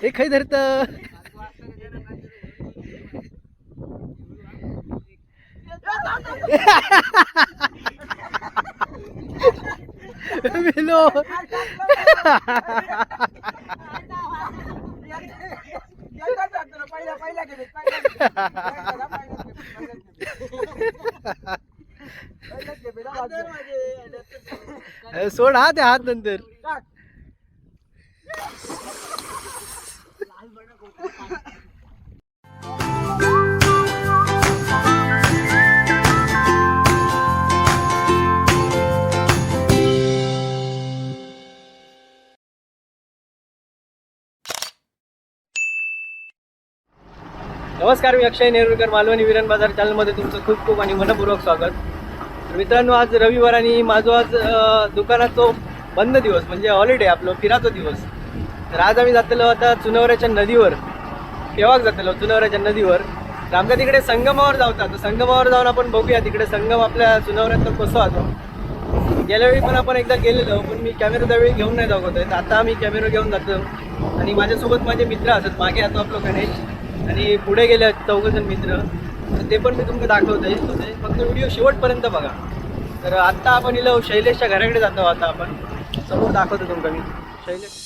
हे खाई धरत मेलो सोड हा ते हात नंतर नमस्कार, मी अक्षय नेरुरकर, मालवणी विरण बाजार चॅनलमध्ये तुमचं खूप खूप आणि मनपूर्वक स्वागत. तर मित्रांनो, आज रविवार आणि माझो आज दुकानाचा बंद दिवस म्हणजे हॉलिडे, आपलं फिराचा दिवस. तर आज आम्ही जातलो आता चुनवऱ्याच्या नदीवर. केव्हा जातलो चुनवऱ्याच्या नदीवर, तर आमच्या तिकडे संगमावर जाऊता. तर संगमावर जाऊन आपण बघूया तिकडे संगम आपल्या चुनवऱ्यात कसं असतो. गेल्या वेळी पण आपण एकदा गेलेलो, पण मी कॅमेरा त्यावेळी घेऊन नाही जाऊ होतो. तर आता आम्ही कॅमेरा घेऊन जातो आणि माझ्यासोबत माझे मित्र असतात. मागे आता आपलं गणेश आणि पुढे गेले 4 मित्र. तर ते पण मी तुम्हाला दाखवतोय. फक्त व्हिडिओ शेवटपर्यंत बघा. तर आत्ता आपण इलो शैलेशच्या घराकडे जातो. आता आपण समोर दाखवतो तुमका मी शैलेश.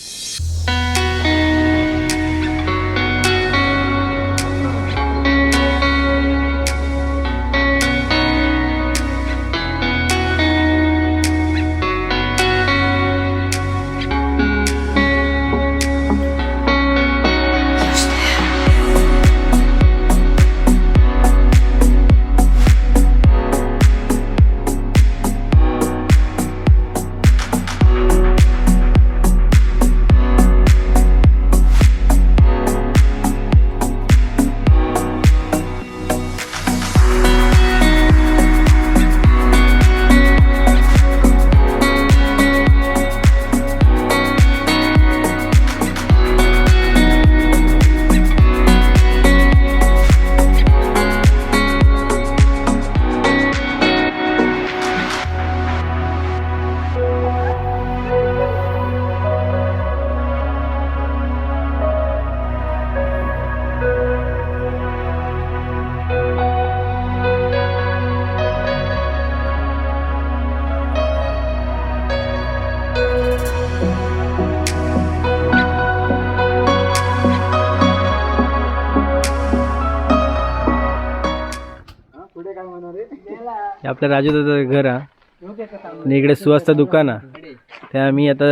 आपल्या राजू दादाचं घर आणि इकडे सुहासचं दुकान आहे. त्या आम्ही आता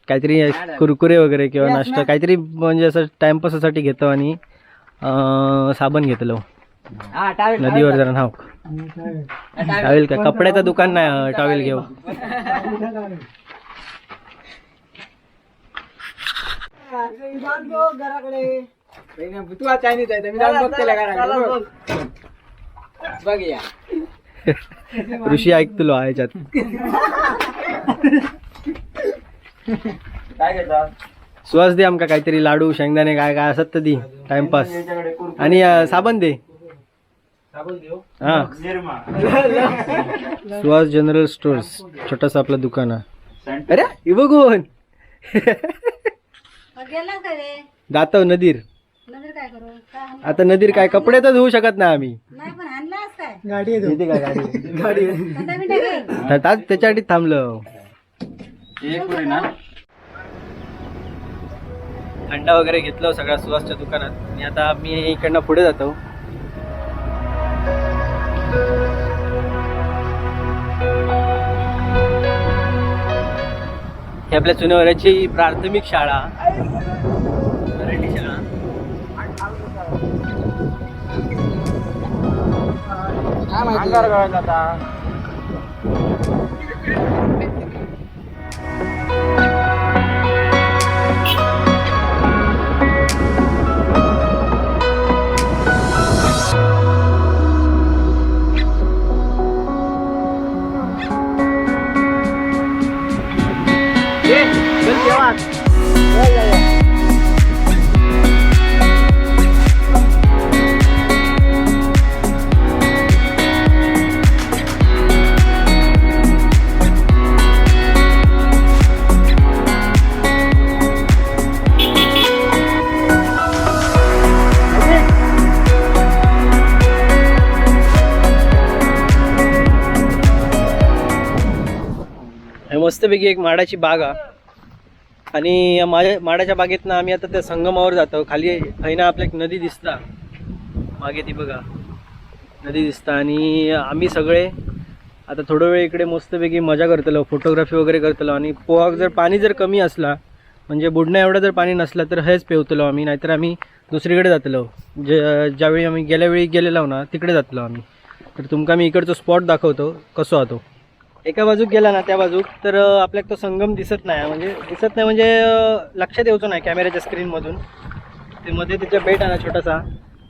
काहीतरी कुरकुरे वगैरे किंवा नाश्ता काहीतरी म्हणजे असं टाइमपाससाठी घेतो आणि साबण घेतलो नदीवर जरा नाव टावेल का कपड्याचं दुकान नाही टावेल घेऊ. ऋषी ऐकतलो ह्याच्यात सुहास दे आमका काहीतरी लाडू शेंगदाणे काय काय असत तर दी टाइमपास आणि साबण दे. हा सुहास जनरल स्टोर्स छोटस आपलं दुकान आहे. अरे हे बघून जातो नदीर. आता नदीर काय कपडे तर धुवू शकत नाही आम्ही. गाडी त्याच्यासाठी थांबलो. थंडा वगैरे घेतलं सगळ्या सुहासच्या दुकानात आणि आता मी इकडनं पुढे जातो. ही आपल्या चुनवऱ्याची प्राथमिक शाळा मराठी शाळा. मस्तपैकी एक माडाची बाग आहे आणि माझ्या माडाच्या बागेतनं आम्ही आता त्या संगमावर जातो. खाली आहे ना आपल्या एक नदी दिसता मागे, ती बघा नदी दिसता. आणि आम्ही सगळे आता थोडं वेळ इकडे मस्तपैकी मजा करतलो, फोटोग्राफी वगैरे करतलो. आणि पोहाक जर पाणी जर कमी असला म्हणजे बुडण्या एवढा जर पाणी नसला तर हेच पेवतलो आम्ही, नाहीतर आम्ही दुसरीकडे जातलो. ज्यावेळी आम्ही गेल्यावेळी गेलेलो ना तिकडे जातलो आम्ही. तर तुमका मी इकडचं स्पॉट दाखवतो कसं होतो. एका बाजूक गेला ना त्या बाजूक तर आपल्याला तो संगम दिसत नाही, म्हणजे लक्षात यायचं नाही कॅमेऱ्याच्या स्क्रीनमधून. ते मध्ये त्याच्या बेट आहे ना छोटासा,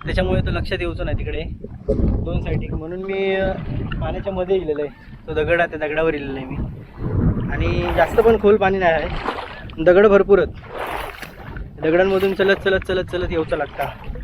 त्याच्यामुळे तो लक्षात यायचं नाही तिकडे दोन साईडिक. म्हणून मी पाण्याच्या मध्ये गेलेलो आहे. तो दगड आहे, त्या दगडावर गेलेलो आहे मी. आणि जास्त पण खोल पाणी नाही आहे, दगड भरपूरच. दगडांमधून चलत चलत चलत चलत यायचं लागतं.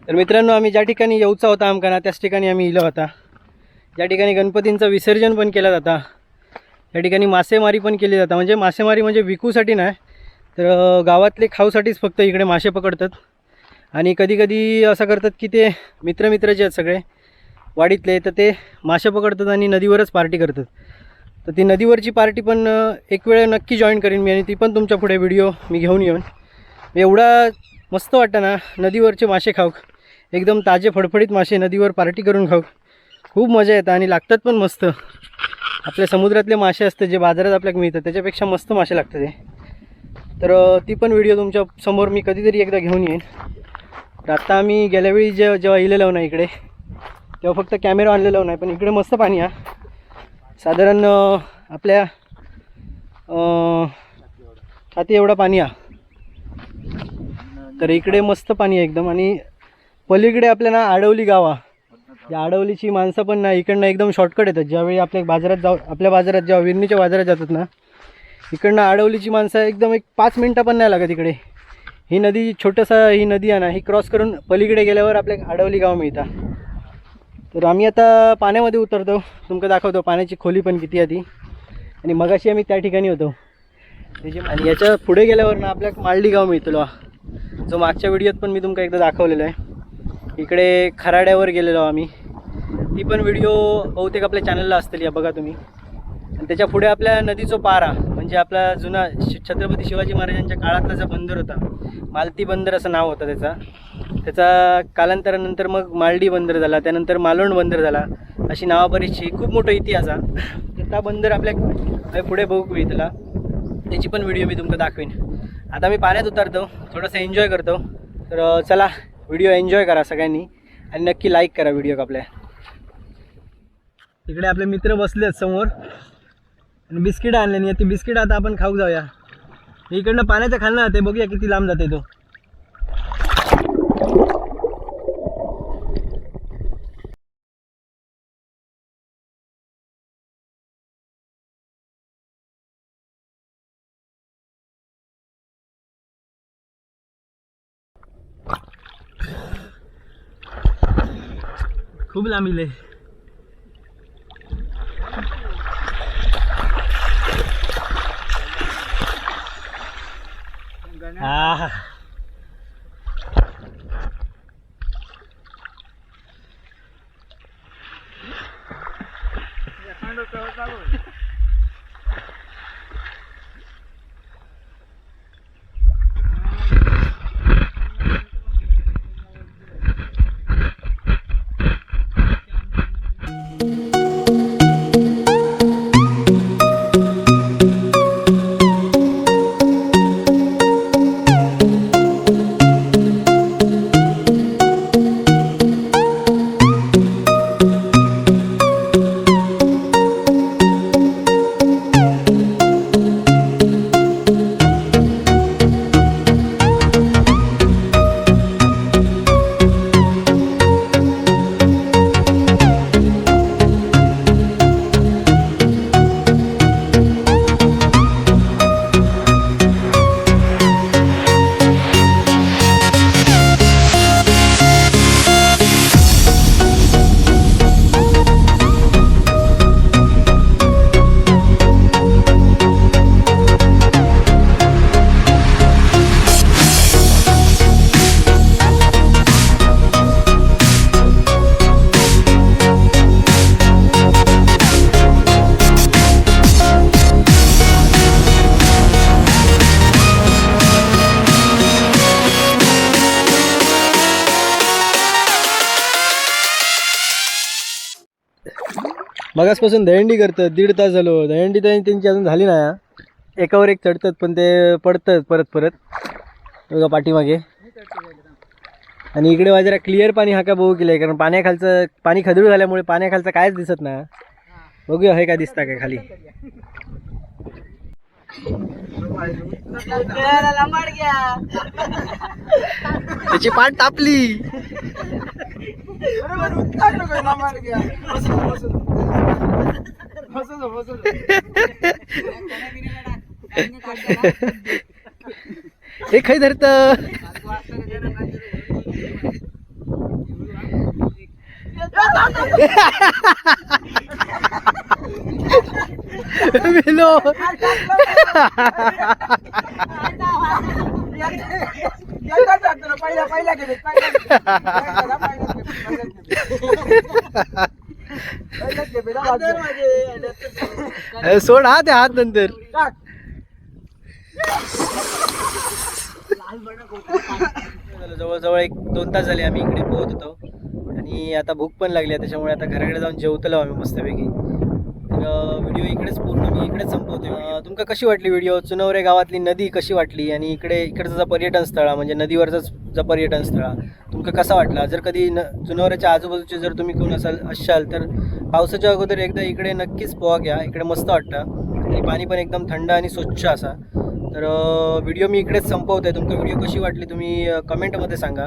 तर मित्रांनो, आम्ही ज्या ठिकाणी येऊचा होता आमका ना त्याच ठिकाणी आम्ही इलो होता. ज्या ठिकाणी गणपतींचं विसर्जन पण केलं जातं त्या ठिकाणी मासेमारी पण केली जाते. म्हणजे मासेमारी म्हणजे विकूसाठी नाही, तर गावातले खाऊसाठीच फक्त इकडे मासे पकडतात. आणि कधी कधी असं करतात की ते मित्र जे आहेत सगळे वाडीतले, तर ते मासे पकडतात आणि नदीवरच पार्टी करतात. तर ती नदीवरची पार्टी पण एक वेळ नक्की जॉईन करीन मी, आणि ती पण तुमच्या पुढे व्हिडिओ मी घेऊन येऊन. एवढा मस्त वाटतं ना नदीवरचे मासे खाऊक, एकदम ताजे फडफडीत मासे नदीवर पार्टी करून खाऊक खूप मजा येतं. आणि लागतात पण मस्त. आपल्या समुद्रातले मासे असते जे बाजारात आपल्याला मिळतात त्याच्यापेक्षा मस्त मासे लागतात ते. तर ती पण व्हिडिओ तुमच्या समोर मी कधीतरी एकदा घेऊन येईन. तर आत्ता आम्ही गेल्यावेळी जेव्हा इलेलो नाही इकडे तेव्हा फक्त कॅमेरा आणलेला नाही, पण इकडे मस्त पाणी आहे. साधारण आपल्या छाती एवढा पाणी आहे. तर इकडे मस्त पाणी आहे एकदम. आणि पलीकडे आपल्याला आडवली गाव आहे. या आडवलीची माणसं पण ना इकडनं एकदम शॉर्टकट येतात. ज्यावेळी आपल्या बाजारात जेव्हा विरणीच्या बाजारात जातात ना, इकडनं आडवलीची माणसं एकदम एक 5 मिनटं पण नाही लागत इकडे. ही नदी ही नदी आहे ना, ही क्रॉस करून पलीकडे गेल्यावर आपल्या आडवली गाव मिळतं. तर आम्ही आता पाण्यामध्ये उतरतो, तुमका दाखवतो पाण्याची खोली पण किती आहे ती. आणि मगाशी आम्ही त्या ठिकाणी होतो आणि याच्या पुढे गेल्यावर ना आपल्याला मालडी गाव मिळतो, जो मागच्या व्हिडिओत पण मी तुमका एकदा दाखवलेला आहे. इकडे खराड्यावर गेलेलो आम्ही. ती पण व्हिडिओ बहुतेक आपल्या चॅनलला असतील, या बघा तुम्ही. आणि त्याच्या पुढे आपल्या नदीचा पारा म्हणजे आपला जुना छत्रपती शिवाजी महाराजांच्या काळातला जो बंदर होता, मालती बंदर असं नाव होतं त्याचा कालांतरानंतर मग मालडी बंदर झाला, त्यानंतर मालवण बंदर झाला, अशी नावा बरीचशी खूप मोठा इतिहास आहे. तर त्या बंदर आपल्या पुढे बघू त्याला, त्याची पण व्हिडिओ मी तुमका दाखवीन. आता मी पाण्यात उतरतो, थोडंसं एन्जॉय करतो. तर चला व्हिडिओ एन्जॉय करा सगळ्यांनी आणि नक्की लाईक करा व्हिडिओ आपल्या. तिकडे आपले मित्र बसले आहेत समोर आणि बिस्किट आणले. ती बिस्किट आता आपण खाऊ जाऊया. इकडनं पाण्याचं खाल्लं ते बघूया किती लांब जाते तो. खूप लांबीले. हा मगासपासून दहीहंडी करतात. 1.5 तास झालो. दहीहंडी त्यांची अजून झाली नाही. एकावर एक चढतात पण ते पडतात परत परत बघा पाठीमागे. आणि इकडे माझ्या क्लिअर पाणी हा का बघू केलंय कारण पाण्याखालचं पाणी खदूळ झाल्यामुळे पाण्याखालचं कायच दिसत नाही. बघूया हे काय दिसतं काय खाली. त्याची पाठ तापली. हे खाई धरत मेलो. सोड हा ते हात नंतर. जवळजवळ 1-2 तास झाले आम्ही इकडे पोहोच होतो आणि आता भूक पण लागली आहे. त्याच्यामुळे आता घराकडे जाऊन जेवतलो आम्ही मस्तपैकी. तर व्हिडिओ इकडेच पूर्ण मी इकडेच संपवतो. तुमका कशी वाटली व्हिडिओ? चुनवरे गावातली नदी कशी वाटली आणि इकडचं जो पर्यटन स्थळ म्हणजे नदीवरचाच जो पर्यटन स्थळ तुमका कसा वाटला? जर कधी चुनवऱ्याच्या आजूबाजूचे जर तुम्ही कोण असाल तर पावसाच्या अगोदर एकदा इकडे नक्कीच पोहा घ्या. इकडे मस्त वाटतं आणि पाणी पण एकदम थंड आणि स्वच्छ असा. तर व्हिडिओ मी इकडेच संपवतो आहे. तुमका व्हिडिओ कशी वाटली तुम्ही कमेंटमध्ये सांगा.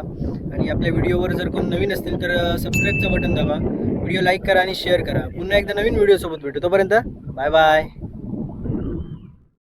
आणि आपल्या व्हिडिओवर जर कोण नवीन असतील तर सबस्क्राईबचं बटन दाबा. व्हिडिओ लाईक करा आणि शेअर करा. पुन्हा एकदा नवीन व्हिडिओसोबत भेटू. तोपर्यंत बाय बाय.